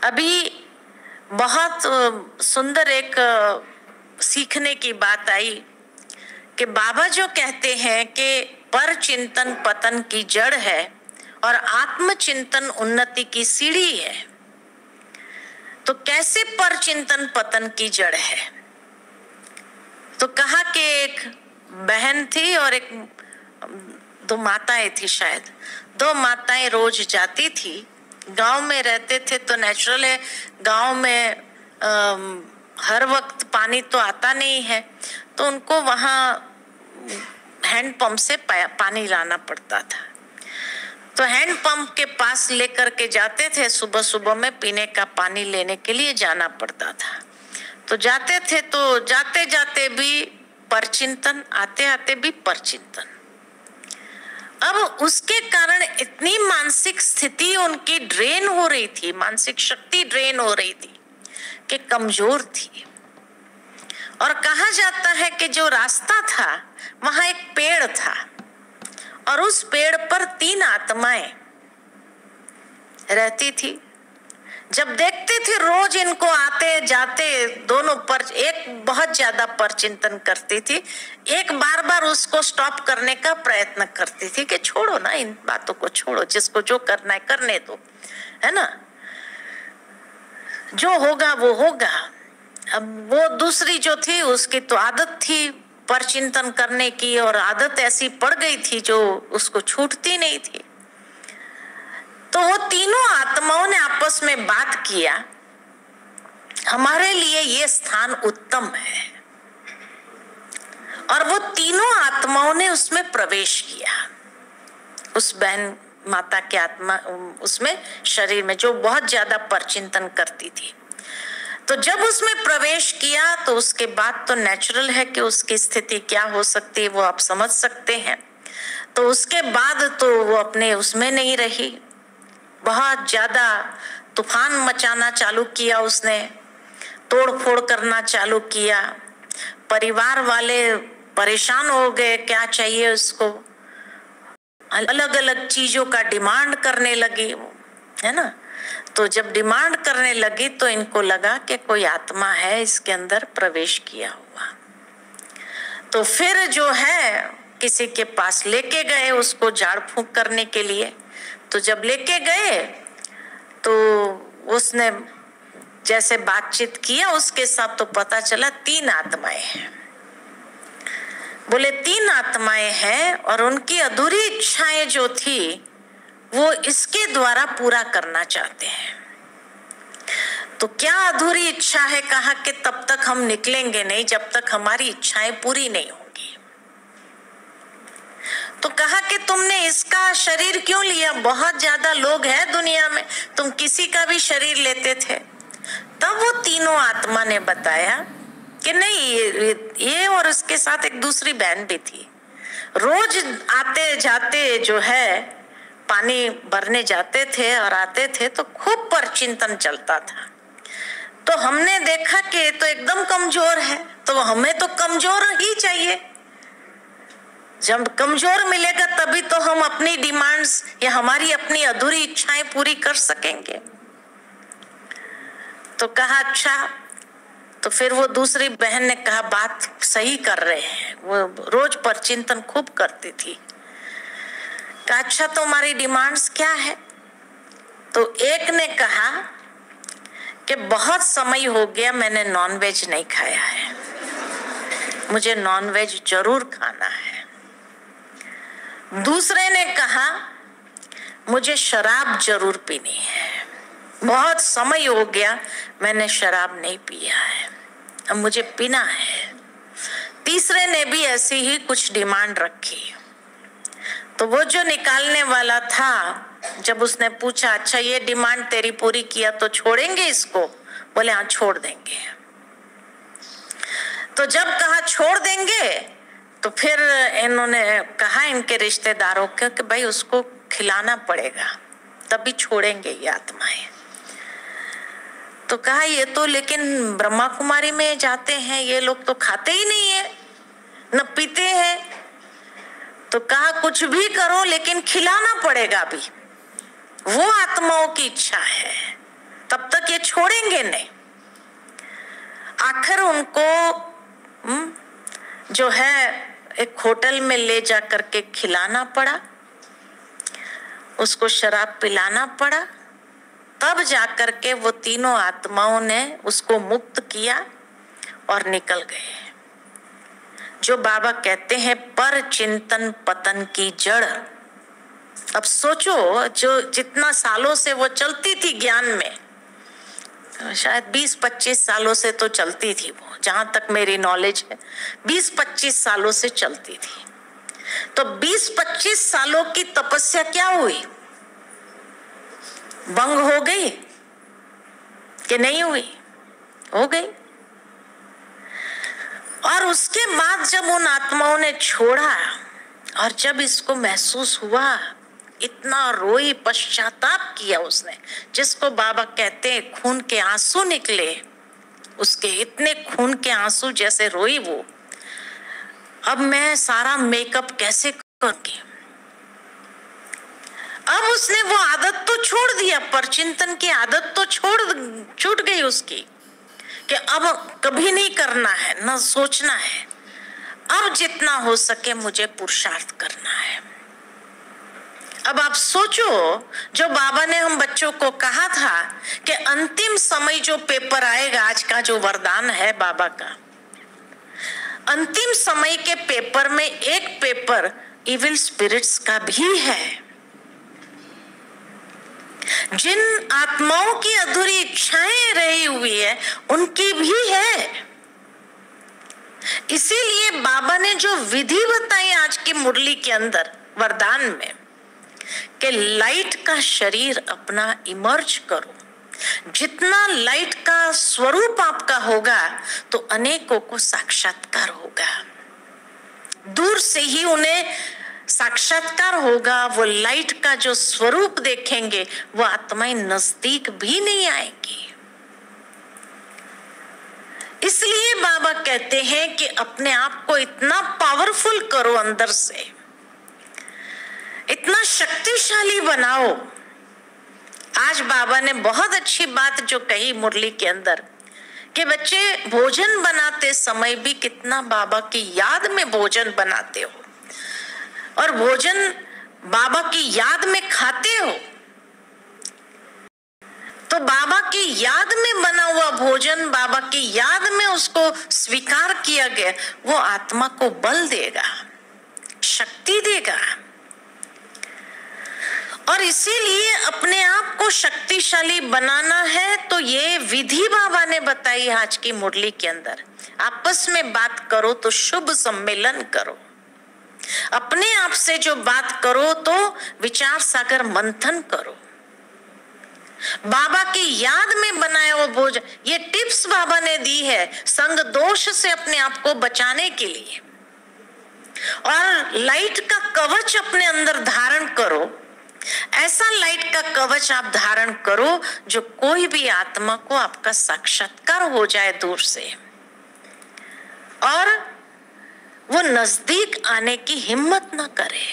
अभी बहुत सुंदर एक सीखने की बात आई कि बाबा जो कहते हैं कि पर चिंतन पतन की जड़ है और आत्मचिंतन उन्नति की सीढ़ी है। तो कैसे पर चिंतन पतन की जड़ है? तो कहा कि एक बहन थी और एक दो माताएं थी, शायद दो माताएं रोज जाती थी। गांव में रहते थे तो नेचुरल है, गांव में हर वक्त पानी तो आता नहीं है, तो उनको वहां हैंडपंप से पानी लाना पड़ता था। तो हैंडपंप के पास लेकर के जाते थे, सुबह सुबह में पीने का पानी लेने के लिए जाना पड़ता था। तो जाते थे तो जाते जाते भी परचिंतन, आते आते भी परचिंतन। अब उसके कारण इतनी मानसिक स्थिति उनकी ड्रेन हो रही थी, मानसिक शक्ति ड्रेन हो रही थी कि कमजोर थी। और कहा जाता है कि जो रास्ता था वहां एक पेड़ था और उस पेड़ पर 3 आत्माएं रहती थी। जब देखते थे रोज इनको आते जाते दोनों पर, एक बहुत ज्यादा परचिंतन करती थी, एक बार बार उसको स्टॉप करने का प्रयत्न करती थी कि छोड़ो ना, इन बातों को छोड़ो, जिसको जो करना है करने दो, है ना, जो होगा वो होगा। अब वो दूसरी जो थी उसकी तो आदत थी परचिंतन करने की, और आदत ऐसी पड़ गई थी जो उसको छूटती नहीं थी। तो वो तीनों आत्माओं ने आपस में बात किया, हमारे लिए ये स्थान उत्तम है, और वो तीनों आत्माओं ने उसमें प्रवेश किया, उस बहन माता की आत्मा उसमें शरीर में जो बहुत ज्यादा परचिंतन करती थी। तो जब उसमें प्रवेश किया तो उसके बाद तो नेचुरल है कि उसकी स्थिति क्या हो सकती है वो आप समझ सकते हैं। तो उसके बाद तो वो अपने उसमें नहीं रही, बहुत ज्यादा तूफान मचाना चालू किया उसने, तोड़ फोड़ करना चालू किया। परिवार वाले परेशान हो गए, क्या चाहिए उसको, अलग अलग चीजों का डिमांड करने लगी, है ना। तो जब डिमांड करने लगी तो इनको लगा कि कोई आत्मा है इसके अंदर प्रवेश किया हुआ। तो फिर जो है किसी के पास लेके गए उसको झाड़ फूंक करने के लिए। तो जब लेके गए तो उसने जैसे बातचीत किया उसके साथ, तो पता चला 3 आत्माएं हैं। बोले 3 आत्माएं हैं और उनकी अधूरी इच्छाएं जो थी वो इसके द्वारा पूरा करना चाहते हैं। तो क्या अधूरी इच्छा है? कहा कि तब तक हम निकलेंगे नहीं जब तक हमारी इच्छाएं पूरी नहीं होंगी। तो कहा कि तुमने इसका शरीर क्यों लिया, बहुत ज्यादा लोग हैं दुनिया में, तुम किसी का भी शरीर लेते थे। तब वो तीनों आत्मा ने बताया कि नहीं, ये और उसके साथ एक दूसरी बहन भी थी, रोज आते जाते जो है पानी भरने जाते थे और आते थे तो खूब परचिंतन चलता था। तो हमने देखा कि ये तो एकदम कमजोर है, तो हमें तो कमजोर ही चाहिए। जब कमजोर मिलेगा तभी तो हम अपनी डिमांड्स या हमारी अपनी अधूरी इच्छाएं पूरी कर सकेंगे। तो कहा अच्छा। तो फिर वो दूसरी बहन ने कहा बात सही कर रहे हैं, वो रोज परचिंतन खूब करती थी। कहा अच्छा तो हमारी डिमांड्स क्या है? तो एक ने कहा कि बहुत समय हो गया मैंने नॉनवेज नहीं खाया है, मुझे नॉनवेज जरूर खाना है। दूसरे ने कहा मुझे शराब जरूर पीनी है, बहुत समय हो गया मैंने शराब नहीं पिया है, अब मुझे पीना है। तीसरे ने भी ऐसी ही कुछ डिमांड रखी। तो वो जो निकालने वाला था, जब उसने पूछा अच्छा ये डिमांड तेरी पूरी किया तो छोड़ेंगे इसको? बोले हाँ छोड़ देंगे। तो जब कहा छोड़ देंगे तो फिर इन्होंने कहा इनके रिश्तेदारों को कि भाई उसको खिलाना पड़ेगा तभी छोड़ेंगे ये आत्माएं। तो कहा ये तो लेकिन ब्रह्मा कुमारी में जाते हैं, ये लोग तो खाते ही नहीं है न पीते हैं। तो कहा कुछ भी करो लेकिन खिलाना पड़ेगा, भी वो आत्माओं की इच्छा है, तब तक ये छोड़ेंगे नहीं। आखिर उनको जो है एक होटल में ले जा करके खिलाना पड़ा, उसको शराब पिलाना पड़ा, तब जाकर के वो तीनों आत्माओं ने उसको मुक्त किया और निकल गए। जो बाबा कहते हैं पर चिंतन पतन की जड़। अब सोचो, जो जितना सालों से वो चलती थी ज्ञान में, शायद 20-25 सालों से तो चलती थी वो, जहां तक मेरी नॉलेज है 20-25 सालों से चलती थी। तो 20-25 सालों की तपस्या क्या हुई? भंग हो गई कि नहीं हुई? हो गई। और उसके बाद जब उन आत्माओं ने छोड़ा और जब इसको महसूस हुआ, इतना रोई, पश्चाताप किया उसने, जिसको बाबा कहते हैं खून के आंसू निकले उसके, इतने खून के आंसू जैसे रोई वो। अब मैं सारा मेकअप कैसे करूंगी? अब उसने वो आदत तो छोड़ दिया, पर चिंतन की आदत तो छूट गई उसकी, कि अब कभी नहीं करना है, न सोचना है, अब जितना हो सके मुझे पुरुषार्थ करना है। अब आप सोचो, जो बाबा ने हम बच्चों को कहा था कि अंतिम समय जो पेपर आएगा, आज का जो वरदान है बाबा का, अंतिम समय के पेपर में एक पेपर इविल स्पिरिट्स का भी है। जिन आत्माओं की अधूरी इच्छाएं रही हुई है उनकी भी है। इसीलिए बाबा ने जो विधि बताई आज की मुरली के अंदर वरदान में, कि लाइट का शरीर अपना इमर्ज करो, जितना लाइट का स्वरूप आपका होगा तो अनेकों को साक्षात्कार होगा। दूर से ही उन्हें साक्षात्कार होगा, वो लाइट का जो स्वरूप देखेंगे वो आत्माएं नजदीक भी नहीं आएंगी। इसलिए बाबा कहते हैं कि अपने आप को इतना पावरफुल करो, अंदर से इतना शक्तिशाली बनाओ। आज बाबा ने बहुत अच्छी बात जो कही मुरली के अंदर, कि बच्चे भोजन बनाते समय भी कितना बाबा की याद में भोजन बनाते हो, और भोजन बाबा की याद में खाते हो, तो बाबा की याद में बना हुआ भोजन, बाबा की याद में उसको स्वीकार किया गया, वो आत्मा को बल देगा, शक्ति देगा। और इसीलिए अपने आप को शक्तिशाली बनाना है तो ये विधि बाबा ने बताई आज की मुरली के अंदर। आपस में बात करो तो शुभ सम्मेलन करो, अपने आप से जो बात करो तो विचार सागर मंथन करो, बाबा की याद में बनाया वो भोजन। ये टिप्स बाबा ने दी है संग दोष से अपने आप को बचाने के लिए। और लाइट का कवच अपने अंदर धारण करो, ऐसा लाइट का कवच आप धारण करो जो कोई भी आत्मा को आपका साक्षात्कार हो जाए दूर से, और वो नजदीक आने की हिम्मत ना करे,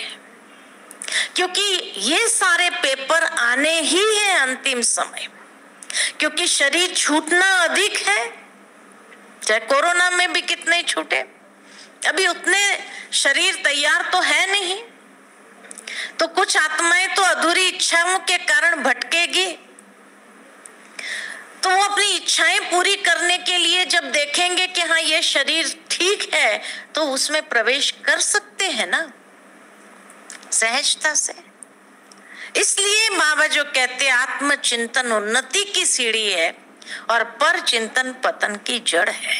क्योंकि ये सारे पेपर आने ही है अंतिम समय। क्योंकि शरीर छूटना अधिक है, चाहे कोरोना में भी कितने छूटे, अभी उतने शरीर तैयार तो है नहीं। तो कुछ आत्माएं तो अधूरी इच्छाओं के कारण भटकेगी, तो वो अपनी इच्छाएं पूरी करने के लिए जब देखेंगे कि हाँ ये शरीर ठीक है, तो उसमें प्रवेश कर सकते हैं ना सहजता से। इसलिए बाबा जो कहते हैं आत्मचिंतन उन्नति की सीढ़ी है और पर चिंतन पतन की जड़ है।